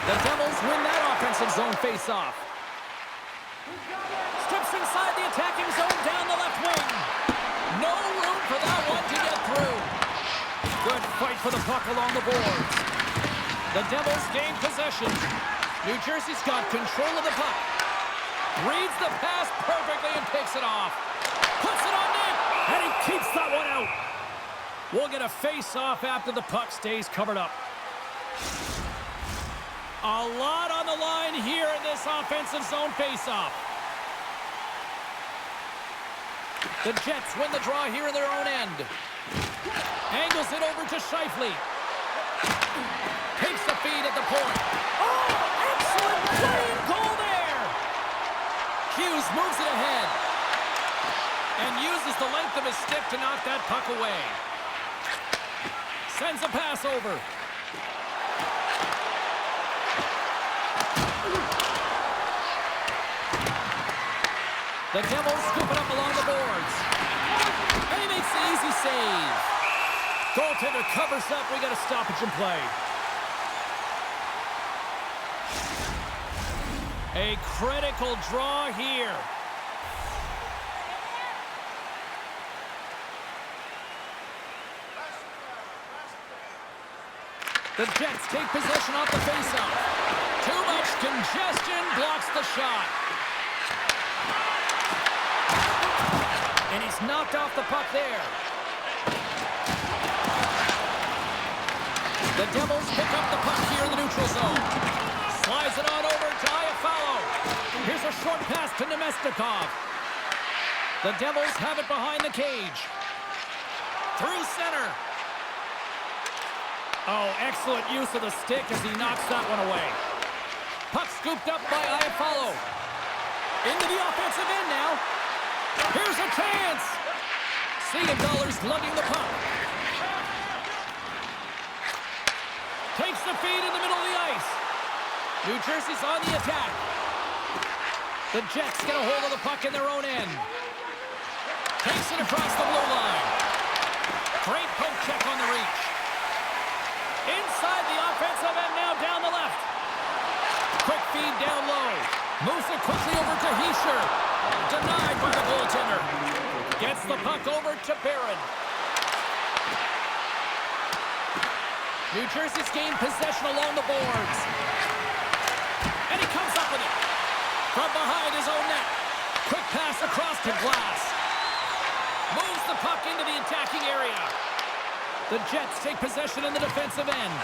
The Devils win that offensive zone face-off. Steps inside the attacking zone down the left wing. No room for that one to get through. Good fight for the puck along the boards. The Devils gain possession. New Jersey's got control of the puck. Reads the pass perfectly and picks it off. Puts it on net, and he keeps that one out. We'll get a face-off after the puck stays covered up. A lot on the line here in this offensive zone face-off. The Jets win the draw here in their own end. Angles it over to Scheifele. Takes the feed at the point. Oh, excellent play and goal there! Hughes moves it ahead. And uses the length of his stick to knock that puck away. Sends a pass over. The Devils scoop it up along the boards. And he makes the easy save. Goaltender covers up. We got a stoppage in play. A critical draw here. The Jets take possession off the faceoff. Too much congestion blocks the shot. And he's knocked off the puck there. The Devils pick up the puck here in the neutral zone. Slides it on over to Iafallo. Here's a short pass to Nemestikov. The Devils have it behind the cage. Through center. Oh, excellent use of the stick as he knocks that one away. Puck scooped up by Iafallo. Into the offensive end now. Here's a chance. Siegenthaler's lugging the puck. Takes the feed in the middle of the ice. New Jersey's on the attack. The Jets get a hold of the puck in their own end. Takes it across the blue line. Great poke check on the reach. Inside the offensive end now down the left. Quick feed down low. Moves it quickly over to Hischier. Denied by the goaltender. Gets the puck over to Barron. New Jersey's gained possession along the boards. And he comes up with it. From behind his own net. Quick pass across to Glass. Moves the puck into the attacking area. The Jets take possession in the defensive end.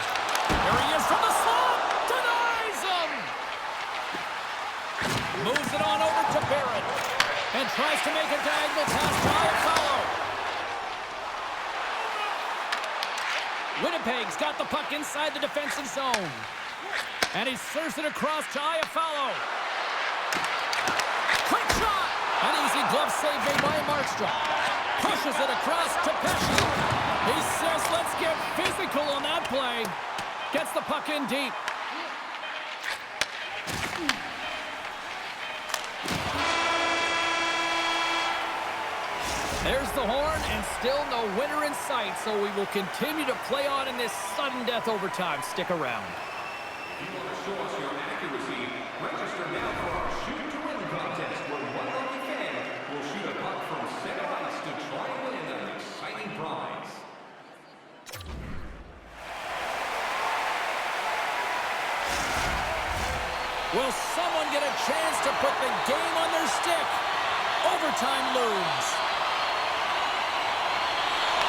There he is from the slot. Denies him. Moves it on over to Barron. And tries to make a diagonal pass to Iafallo. Winnipeg's got the puck inside the defensive zone. And he serves it across to Iafallo. Quick shot! An easy glove save made by Markstrom. Pushes it across to Pesci. He says, let's get physical on that play. Gets the puck in deep. There's the horn, and still no winner in sight, so we will continue to play on in this sudden death overtime. Stick around. If you want to show us your accuracy, register now for our Shoot to Win contest, where one lucky fan will shoot a puck from center ice to try and win an exciting prize. Will someone get a chance to put the game on their stick? Overtime looms.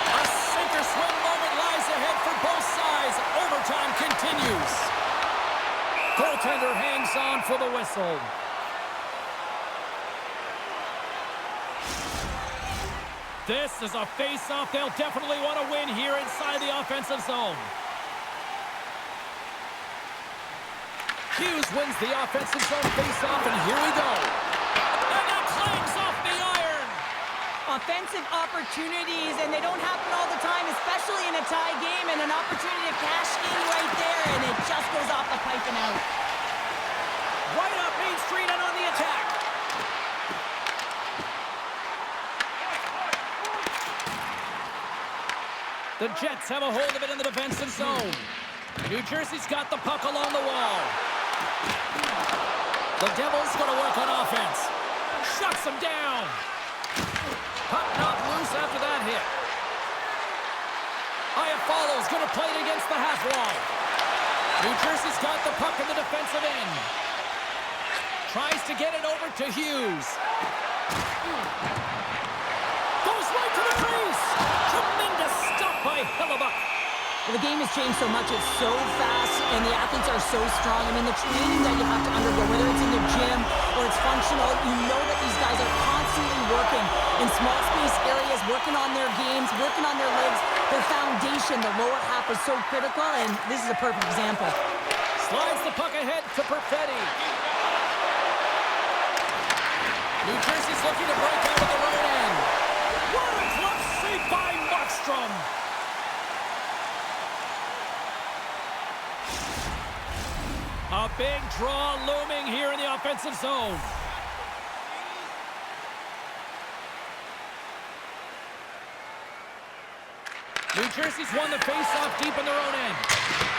A sink-or-swim moment lies ahead for both sides. Overtime continues. Goaltender hangs on for the whistle. This is a face-off they'll definitely want to win here inside the offensive zone. Hughes wins the offensive zone face-off, and here we go. And that clangs off the iron. Offensive opportunities, and they don't happen all the time, especially in a tie game, and an opportunity to cash in right there, and it just goes off the pipe and out. Right up Main Street and on the attack. The Jets have a hold of it in the defensive zone. New Jersey's got the puck along the wall. The Devils going to work on offense. Shuts them down. Puck knocked loose after that hit. Iafallo's going to play it against the half wall. New Jersey's got the puck in the defensive end. Tries to get it over to Hughes. Goes right to the crease. Tremendous stop by Hellebuck. Well, the game has changed so much. It's so fast, and the athletes are so strong. I mean, the training that you have to undergo, whether it's in the gym or it's functional, you know that these guys are constantly working in small space areas, working on their games, working on their legs. Their foundation, the lower half, is so critical, and this is a perfect example. Slides the puck ahead to Perfetti. New Jersey's looking to break out of the right end. What a glove save by Markstrom. A big draw looming here in the offensive zone. New Jersey's won the faceoff deep in their own end.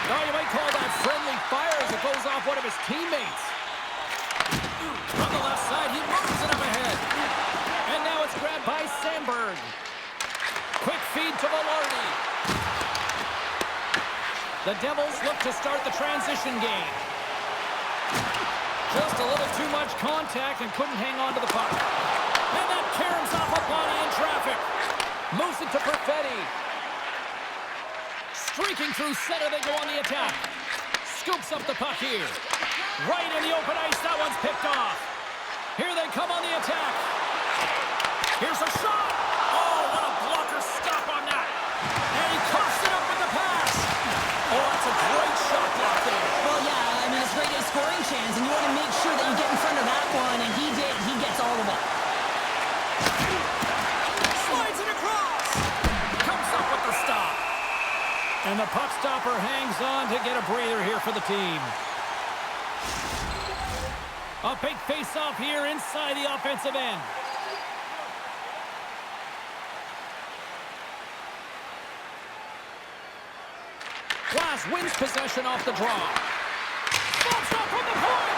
Now you might call that friendly fire as it goes off one of his teammates. From the left side, he moves it up ahead. And now it's grabbed by Sandberg. Quick feed to Velarde. The Devils look to start the transition game. Just a little too much contact and couldn't hang on to the puck. And that caroms off a body in traffic. Moves it to Perfetti. Streaking through center, they go on the attack. Scoops up the puck here. Right in the open ice, that one's picked off. Here they come on the attack. Here's a shot. Oh, what a blocker stop on that. And he coughs it up with the pass. Oh, that's a great shot block there. Well, yeah, I mean, it's right a scoring chance, and you want to make sure that you get in front of that one, and he did. He gets all of it. Slides it across. Comes up with the stop. And the puck stopper hangs on to get a breather here for the team. A big face-off here inside the offensive end. Glass wins possession off the draw. Bumps up from the point.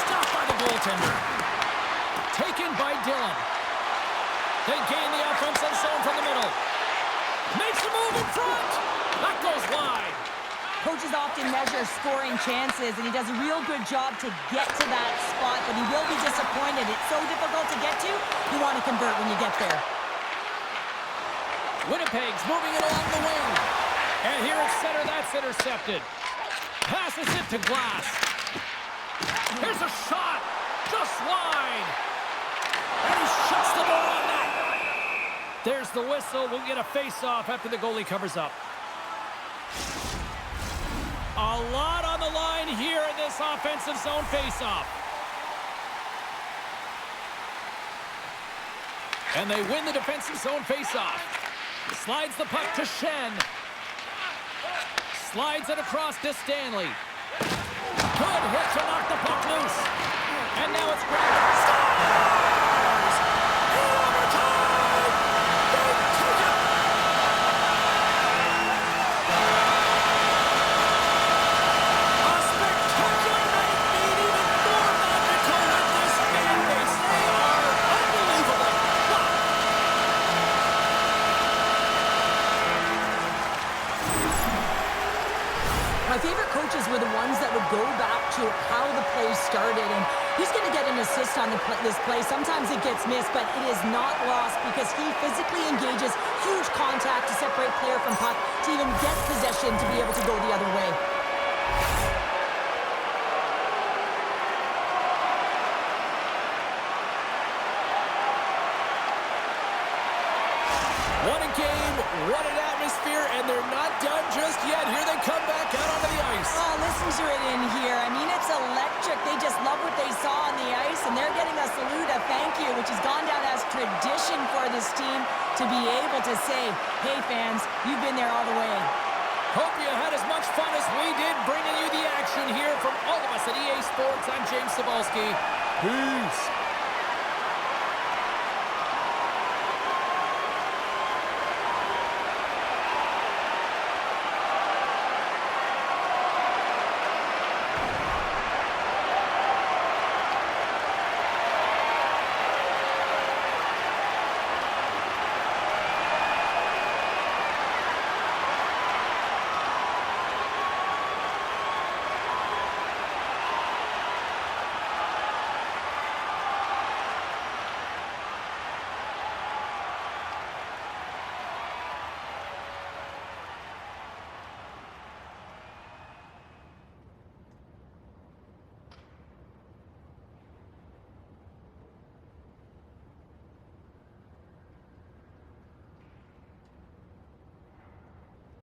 Stopped by the goaltender. Taken by Dillon. They gain the offensive zone from the middle. Makes a move in front. That goes wide. Coaches often measure scoring chances, and he does a real good job to get to that spot, but he will be disappointed. It's so difficult to get to. You want to convert when you get there. Winnipeg's moving it along the wing. And here at center, that's intercepted. Passes it to Glass. Here's a shot. Just wide. And he shuts the door on that. There's the whistle. We'll get a face-off after the goalie covers up. A lot on the line here in this offensive zone face-off. And they win the defensive zone face-off. Slides the puck to Shen. Slides it across to Stanley. Good hit to knock the puck loose. And now it's grabbed. Stars! In overtime! They take it! A spectacular night made even more magical with this fan base. They are unbelievable. My favorite coaches were the ones that would go back to how the play started, and he's going to get an assist on this play. Sometimes it gets missed, but it is not lost because he physically engages huge contact to separate player from puck to even get possession to be able to go the other way. What a game, what an atmosphere, and they're not done just yet. Here they come back out onto the ice. Oh, listen to it in here. I mean, it's electric. They just love what they saw on the ice, and they're getting a salute, a thank you, which has gone down as tradition for this team to be able to say, hey, fans, you've been there all the way. Hope you had as much fun as we did bringing you the action here from all of us at EA Sports. I'm James Cebulski. Peace.